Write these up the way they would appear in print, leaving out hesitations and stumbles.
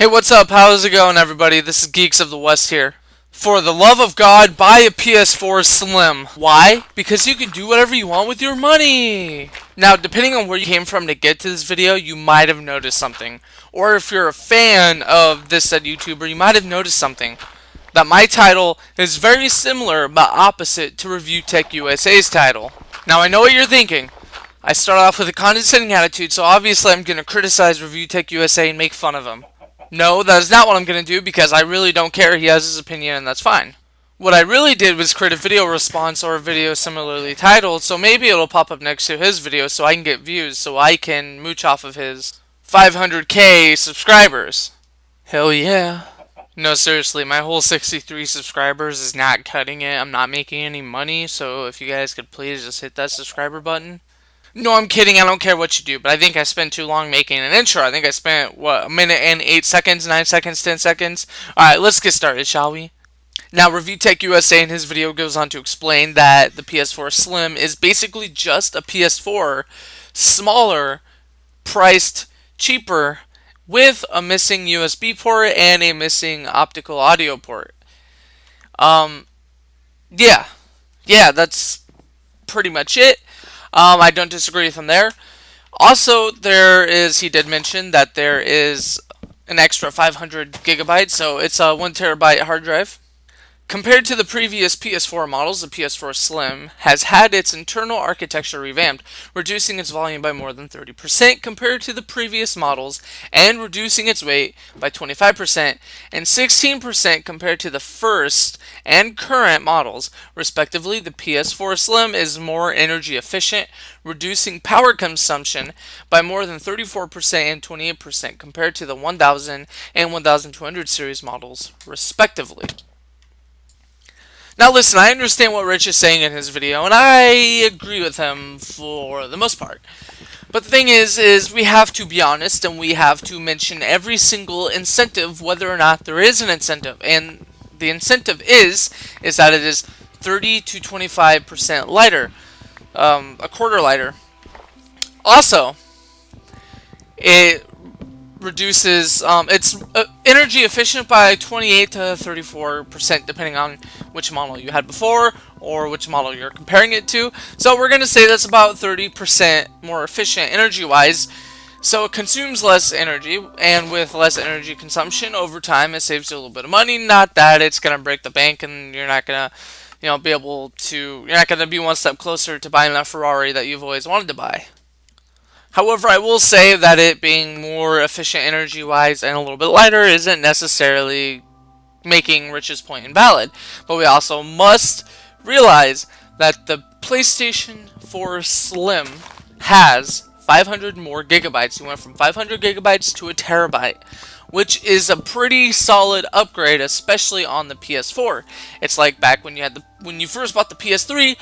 Hey, what's up? How's it going, everybody? This is Geeks of the West here. For the love of God, buy a PS4 Slim. Why? Because you can do whatever you want with your money. Now, depending on where you came from to get to this video, you might have noticed something. Or if you're a fan of this said YouTuber, you might have noticed something. That my title is very similar but opposite to ReviewTechUSA's title. Now, I know what you're thinking. I start off with a condescending attitude, so obviously I'm going to criticize ReviewTechUSA and make fun of him. No, that is not what I'm going to do because I really don't care. He has his opinion and that's fine. What I really did was create a video response or a video similarly titled, so maybe it'll pop up next to his video so I can get views, so I can mooch off of his 500k subscribers. Hell yeah. No, seriously, my whole 63 subscribers is not cutting it. I'm not making any money, so if you guys could please just hit that subscriber button. No, I'm kidding. I don't care what you do, but I think I spent too long making an intro. I think I spent, what, a minute and 8 seconds, 9 seconds, 10 seconds? Alright, let's get started, shall we? Now, ReviewTechUSA in his video goes on to explain that the PS4 Slim is basically just a PS4, smaller, priced, cheaper, with a missing USB port and a missing optical audio port. Yeah. Yeah, that's pretty much it. I don't disagree with him there. Also, he did mention that there is an extra 500 gigabytes, so it's a 1 terabyte hard drive. Compared to the previous PS4 models, the PS4 Slim has had its internal architecture revamped, reducing its volume by more than 30% compared to the previous models, and reducing its weight by 25% and 16% compared to the first and current models. Respectively, the PS4 Slim is more energy efficient, reducing power consumption by more than 34% and 28% compared to the 1000 and 1200 series models, respectively. Now listen, I understand what Rich is saying in his video, and I agree with him for the most part. But the thing is we have to be honest, and we have to mention every single incentive, whether or not there is an incentive. And the incentive is that it is 30 to 25% lighter, a quarter lighter. Also, it reduces it's energy efficient by 28 to 34% depending on which model you had before or which model you're comparing it to. So we're going to say that's about 30% more efficient energy wise. So it consumes less energy, and with less energy consumption over time it saves you a little bit of money. Not that it's going to break the bank and you're not going to you're not going to be one step closer to buying that Ferrari that you've always wanted to buy. However, I will say that it being more efficient energy-wise and a little bit lighter isn't necessarily making Rich's point invalid. But we also must realize that the PlayStation 4 Slim has 500 more gigabytes. You went from 500 gigabytes to a terabyte, which is a pretty solid upgrade, especially on the PS4. It's like back when you first bought the PS3.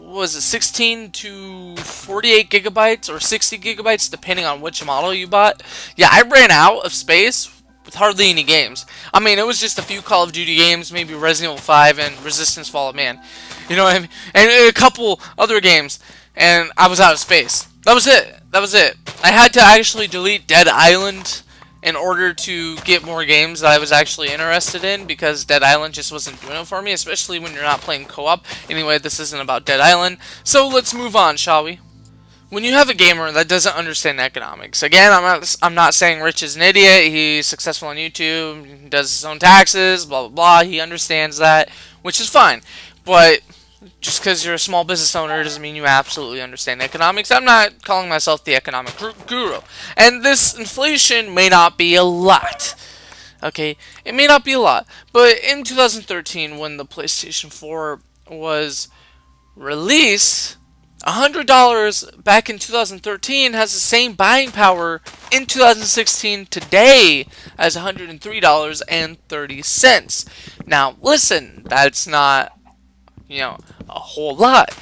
Was it 16 to 48 gigabytes or 60 gigabytes depending on which model you bought? Yeah, I ran out of space with hardly any games. I mean, it was just a few Call of Duty games, maybe Resident Evil 5 and Resistance Fall of Man. You know what I mean? And a couple other games, and I was out of space. That was it. That was it. I had to actually delete Dead Island in order to get more games that I was actually interested in, because Dead Island just wasn't doing it for me, especially when you're not playing co-op. Anyway, this isn't about Dead Island, so let's move on, shall we? When you have a gamer that doesn't understand economics, again, I'm not saying Rich is an idiot. He's successful on YouTube, does his own taxes, blah blah blah. He understands that, which is fine, but just because you're a small business owner doesn't mean you absolutely understand economics. I'm not calling myself the economic guru. And this inflation may not be a lot. Okay, it may not be a lot. But in 2013, when the PlayStation 4 was released, $100 back in 2013 has the same buying power in 2016 today as $103.30. Now, listen, that's not a whole lot,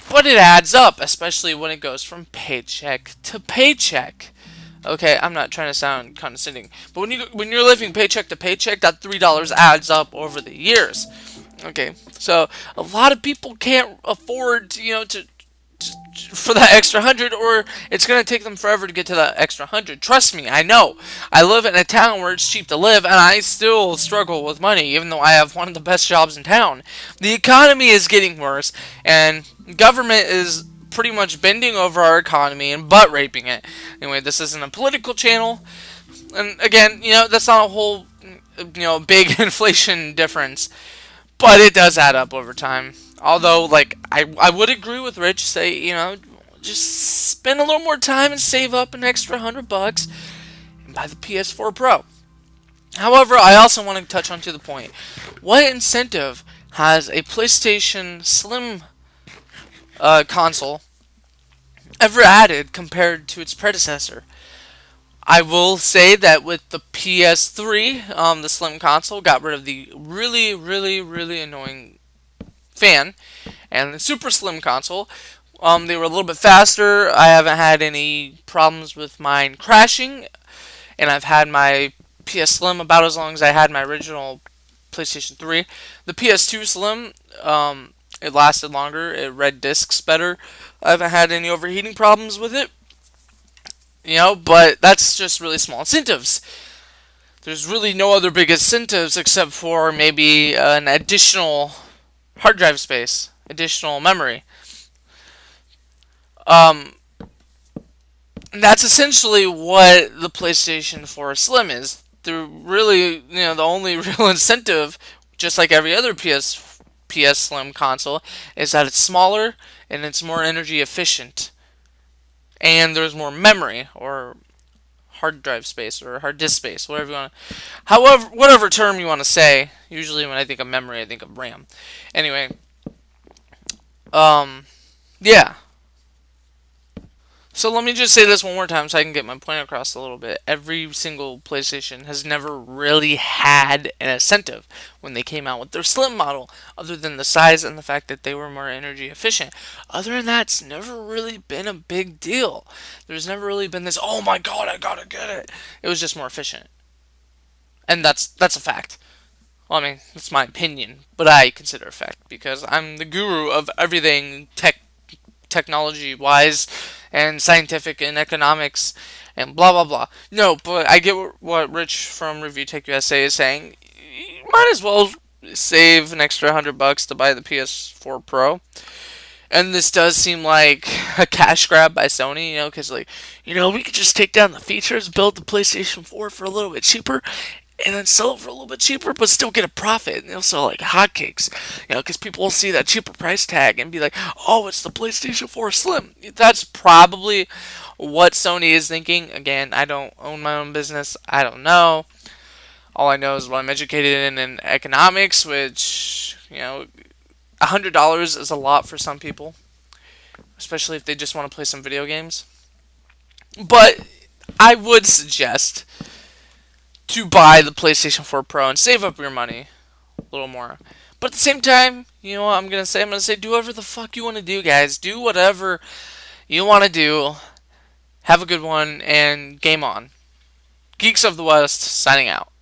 but it adds up, especially when it goes from paycheck to paycheck. Okay, I'm not trying to sound condescending, but when you're living paycheck to paycheck, that $3 adds up over the years. Okay, so a lot of people can't afford to for that extra 100, or it's going to take them forever to get to that extra 100. Trust me, I know. I live in a town where it's cheap to live, and I still struggle with money, even though I have one of the best jobs in town. The economy is getting worse, and government is pretty much bending over our economy and butt raping it. Anyway, this isn't a political channel, and again, that's not a whole, big inflation difference, but it does add up over time. Although, like, I would agree with Rich, say, just spend a little more time and save up an extra $100 and buy the PS4 Pro. However, I also want to touch on to the point. What incentive has a PlayStation Slim console ever added compared to its predecessor? I will say that with the PS3, the Slim console got rid of the really, really, really annoying fan, and the Super Slim console, they were a little bit faster. I haven't had any problems with mine crashing, and I've had my PS Slim about as long as I had my original PlayStation 3. The PS2 Slim, it lasted longer. It read discs better. I haven't had any overheating problems with it. But that's just really small incentives. There's really no other big incentives except for maybe an additional hard drive space, additional memory. That's essentially what the PlayStation 4 Slim is. The only real incentive, just like every other PS Slim console, is that it's smaller and it's more energy efficient, and there's more memory or hard drive space or hard disk space, whatever you want to, however, whatever term you want to say. Usually, when I think of memory, I think of RAM. Anyway, yeah. So let me just say this one more time so I can get my point across a little bit. Every single PlayStation has never really had an incentive when they came out with their Slim model, other than the size and the fact that they were more energy efficient. Other than that, it's never really been a big deal. There's never really been this, oh my god, I gotta get it. It was just more efficient. And that's a fact. Well, I mean, that's my opinion, but I consider it a fact because I'm the guru of everything technology-wise and scientific and economics and blah blah blah. No, but I get what Rich from ReviewTechUSA is saying. You might as well save an extra $100 to buy the PS4 Pro. And this does seem like a cash grab by Sony, because we could just take down the features, build the PlayStation 4 for a little bit cheaper, and then sell it for a little bit cheaper, but still get a profit. And they'll sell like hotcakes, because people will see that cheaper price tag and be like, oh, it's the PlayStation 4 Slim. That's probably what Sony is thinking. Again, I don't own my own business. I don't know. All I know is what I'm educated in economics, which, $100 is a lot for some people, especially if they just want to play some video games. But I would suggest to buy the PlayStation 4 Pro and save up your money a little more. But at the same time, you know what I'm going to say? I'm going to say do whatever the fuck you want to do, guys. Do whatever you want to do. Have a good one, and game on. Geeks of the West, signing out.